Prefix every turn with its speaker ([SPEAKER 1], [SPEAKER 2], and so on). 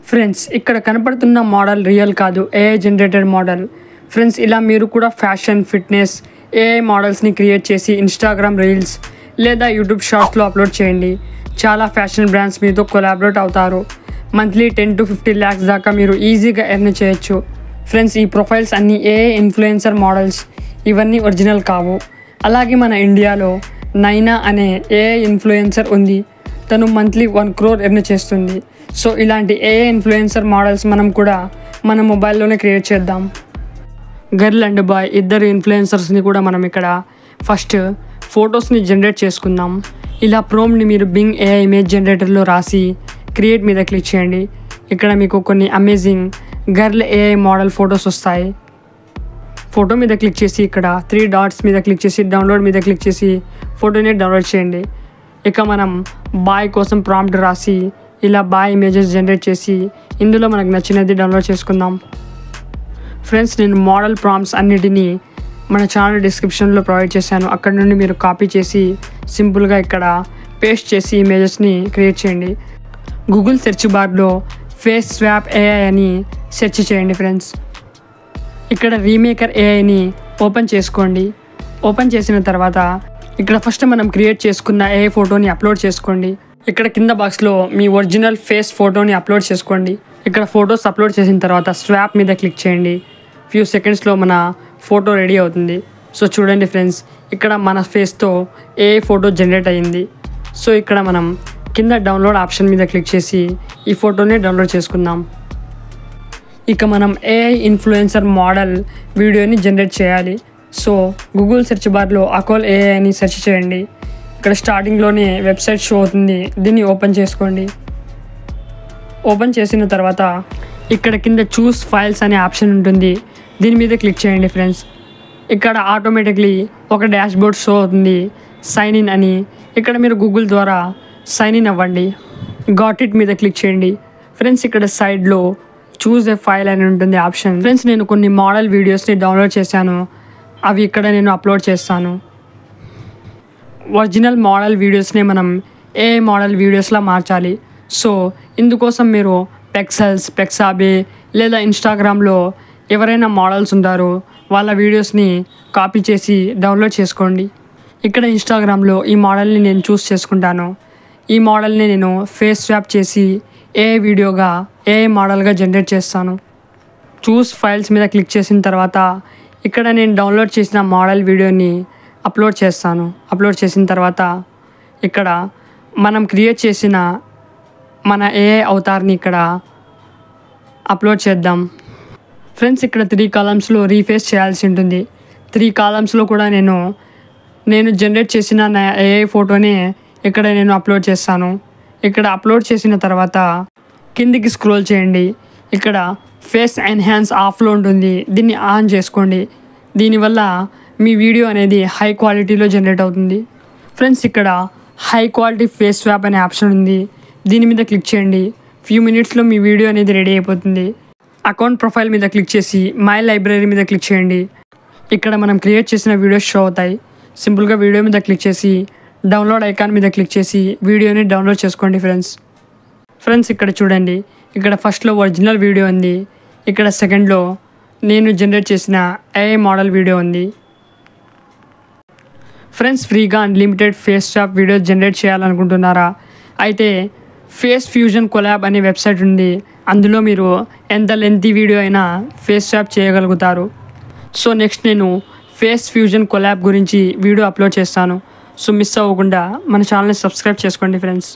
[SPEAKER 1] Friends ఇక్కడ కనపడుతున్న model real కాదు, ఏఐ జనరేటెడ్ మోడల్. ఫ్రెండ్స్ ఇలా మీరు కూడా ఫ్యాషన్, ఫిట్నెస్, ఏఐ మోడల్స్ని క్రియేట్ చేసి ఇన్స్టాగ్రామ్ రీల్స్ లేదా యూట్యూబ్ షార్ట్స్లో అప్లోడ్ చేయండి. చాలా ఫ్యాషన్ బ్రాండ్స్ మీతో కొలాబరేట్ అవుతారు. మంత్లీ 10 to 50 lakhs దాకా మీరు ఈజీగా ఎర్న్ చేయొచ్చు. ఫ్రెండ్స్ ఈ ప్రొఫైల్స్ అన్నీ ఏఐ ఇన్ఫ్లుయెన్సర్ మోడల్స్, ఇవన్నీ ఒరిజినల్ కావు. అలాగే మన ఇండియాలో నైనా అనే ఏఐ ఇన్ఫ్లుయెన్సర్ ఉంది. తను మంత్లీ 1 crore ఎర్న్ చేస్తుంది. సో ఇలాంటి ఏఐ ఇన్ఫ్లుయెన్సర్ మోడల్స్ మనం కూడా మన మొబైల్లోనే క్రియేట్ చేద్దాం. గర్ల్ అండ్ బాయ్ ఇద్దరు ఇన్ఫ్లుయెన్సర్స్ని కూడా మనం ఇక్కడ ఫస్ట్ ఫొటోస్ని జనరేట్ చేసుకుందాం. ఇలా ప్రోమ్ని మీరు బింగ్ ఏఐ ఇమేజ్ జనరేటర్లో రాసి క్రియేట్ మీద క్లిక్ చేయండి. ఇక్కడ మీకు కొన్ని amazing girl AI model photos వస్తాయి. ఫోటో మీద క్లిక్ చేసి ఇక్కడ 3 dots మీద క్లిక్ చేసి డౌన్లోడ్ మీద క్లిక్ చేసి ఫోటోని డౌన్లోడ్ చేయండి. ఇక మనం బాయ్ కోసం ప్రాంప్ట్ రాసి ఇలా బాయ్ ఇమేజెస్ జనరేట్ చేసి ఇందులో మనకు నచ్చినది డౌన్లోడ్ చేసుకుందాం. ఫ్రెండ్స్ నేను మోడల్ ప్రాంప్ట్స్ అన్నిటినీ మన ఛానల్ డిస్క్రిప్షన్లో ప్రొవైడ్ చేశాను. అక్కడ నుండి మీరు కాపీ చేసి సింపుల్గా ఇక్కడ పేస్ట్ చేసి ఇమేజెస్ని క్రియేట్ చేయండి. గూగుల్ సెర్చ్ బార్లో ఫేస్ స్వాప్ ఏఐ అని సెర్చ్ చేయండి. ఫ్రెండ్స్ ఇక్కడ రీమేకర్ ఏఐని ఓపెన్ చేసుకోండి. ఓపెన్ చేసిన తర్వాత ఇక్కడ ఫస్ట్ మనం క్రియేట్ చేసుకున్న ఏఐ ఫోటోని అప్లోడ్ చేసుకోండి. ఇక్కడ కింద బాక్స్లో మీ ఒరిజినల్ ఫేస్ ఫోటోని అప్లోడ్ చేసుకోండి. ఇక్కడ ఫొటోస్ అప్లోడ్ చేసిన తర్వాత స్వాప్ మీద క్లిక్ చేయండి. ఫ్యూ సెకండ్స్లో మన ఫోటో రెడీ అవుతుంది. సో చూడండి ఫ్రెండ్స్, ఇక్కడ మన ఫేస్తో ఏఐ ఫోటో జనరేట్ అయ్యింది. సో ఇక్కడ మనం కింద డౌన్లోడ్ ఆప్షన్ మీద క్లిక్ చేసి ఈ ఫోటోని డౌన్లోడ్ చేసుకుందాం. ఇక మనం ఏఐ ఇన్ఫ్లుయెన్సర్ మోడల్ వీడియోని జనరేట్ చేయాలి. సో గూగుల్ సెర్చ్ బార్లో అకోల్ ఏఐ అని సెర్చ్ చేయండి. ఇక్కడ స్టార్టింగ్లోనే వెబ్సైట్ షో అవుతుంది. దీన్ని ఓపెన్ చేసుకోండి. ఓపెన్ చేసిన తర్వాత ఇక్కడ కింద చూస్ ఫైల్స్ అనే ఆప్షన్ ఉంటుంది. దీని మీద క్లిక్ చేయండి. ఫ్రెండ్స్ ఇక్కడ ఆటోమేటిక్లీ ఒక డాష్ బోర్డ్ షో అవుతుంది, సైన్ ఇన్ అని. ఇక్కడ మీరు గూగుల్ ద్వారా సైన్ ఇన్ అవ్వండి. గాట్ ఇట్ మీద క్లిక్ చేయండి. ఫ్రెండ్స్ ఇక్కడ సైడ్లో చూస్ ఏ ఫైల్ అని ఉంటుంది ఆప్షన్. ఫ్రెండ్స్ నేను కొన్ని మోడల్ వీడియోస్ని డౌన్లోడ్ చేశాను. అవి ఇక్కడ నేను అప్లోడ్ చేస్తాను. ఒరిజినల్ మోడల్ వీడియోస్ని మనం ఏఐ మోడల్ వీడియోస్లా మార్చాలి. సో ఇందుకోసం మీరు పెక్సెల్స్, పెక్సాబే లేదా ఇన్స్టాగ్రామ్లో ఎవరైనా మోడల్స్ ఉంటారో వాళ్ళ వీడియోస్ని కాపీ చేసి డౌన్లోడ్ చేసుకోండి. ఇక్కడ ఇన్స్టాగ్రామ్లో ఈ మోడల్ని నేను చూస్ చేసుకుంటాను. ఈ మోడల్ని నేను ఫేస్ స్వాప్ చేసి ఏఐ వీడియోగా ఏఐ మోడల్గా జనరేట్ చేస్తాను. చూస్ ఫైల్స్ మీద క్లిక్ చేసిన తర్వాత ఇక్కడ నేను డౌన్లోడ్ చేసిన మోడల్ వీడియోని అప్లోడ్ చేస్తాను. అప్లోడ్ చేసిన తర్వాత ఇక్కడ మనం క్రియేట్ చేసిన మన ఏఐ అవతార్ని ఇక్కడ అప్లోడ్ చేద్దాం. ఫ్రెండ్స్ ఇక్కడ 3 కాలమ్స్లో రీఫేస్ చేయాల్సి ఉంటుంది. 3 కాలమ్స్లో కూడా నేను జనరేట్ చేసిన నా ఏఐ ఫోటోని ఇక్కడ నేను అప్లోడ్ చేస్తాను. ఇక్కడ అప్లోడ్ చేసిన తర్వాత కిందికి స్క్రోల్ చేయండి. ఇక్కడ ఫేస్ ఎన్హాన్స్ ఆఫ్లో ఉంటుంది. దీన్ని ఆన్ చేసుకోండి. దీనివల్ల మీ వీడియో అనేది హై క్వాలిటీలో జనరేట్ అవుతుంది. ఫ్రెండ్స్ ఇక్కడ హై క్వాలిటీ ఫేస్ స్వాప్ అనే ఆప్షన్ ఉంది. దీని మీద క్లిక్ చేయండి. ఫ్యూ మినిట్స్లో మీ వీడియో అనేది రెడీ అయిపోతుంది. అకౌంట్ ప్రొఫైల్ మీద క్లిక్ చేసి మై లైబ్రరీ మీద క్లిక్ చేయండి. ఇక్కడ మనం క్రియేట్ చేసిన వీడియోస్ షో అవుతాయి. సింపుల్గా వీడియో మీద క్లిక్ చేసి డౌన్లోడ్ ఐకాన్ మీద క్లిక్ చేసి వీడియోని డౌన్లోడ్ చేసుకోండి. ఫ్రెండ్స్ ఇక్కడ చూడండి, ఇక్కడ ఫస్ట్లో ఒరిజినల్ వీడియో ఉంది. ఇక్కడ సెకండ్లో నేను జనరేట్ చేసిన ఏఐ మోడల్ వీడియో ఉంది. ఫ్రెండ్స్ ఫ్రీగా unlimited face swap video generate చేయాలనుకుంటున్నారా? అయితే ఫేస్ ఫ్యూజన్ కొలాబ్ అనే వెబ్సైట్ ఉంది. అందులో మీరు ఎంత లెంతీ వీడియో అయినా ఫేస్ స్వాప్ చేయగలుగుతారు. సో నెక్స్ట్ నేను ఫేస్ ఫ్యూజన్ కొలాబ్ గురించి వీడియో అప్లోడ్ చేస్తాను. సో మిస్ అవ్వకుండా మన ఛానల్ని సబ్స్క్రైబ్ చేసుకోండి ఫ్రెండ్స్.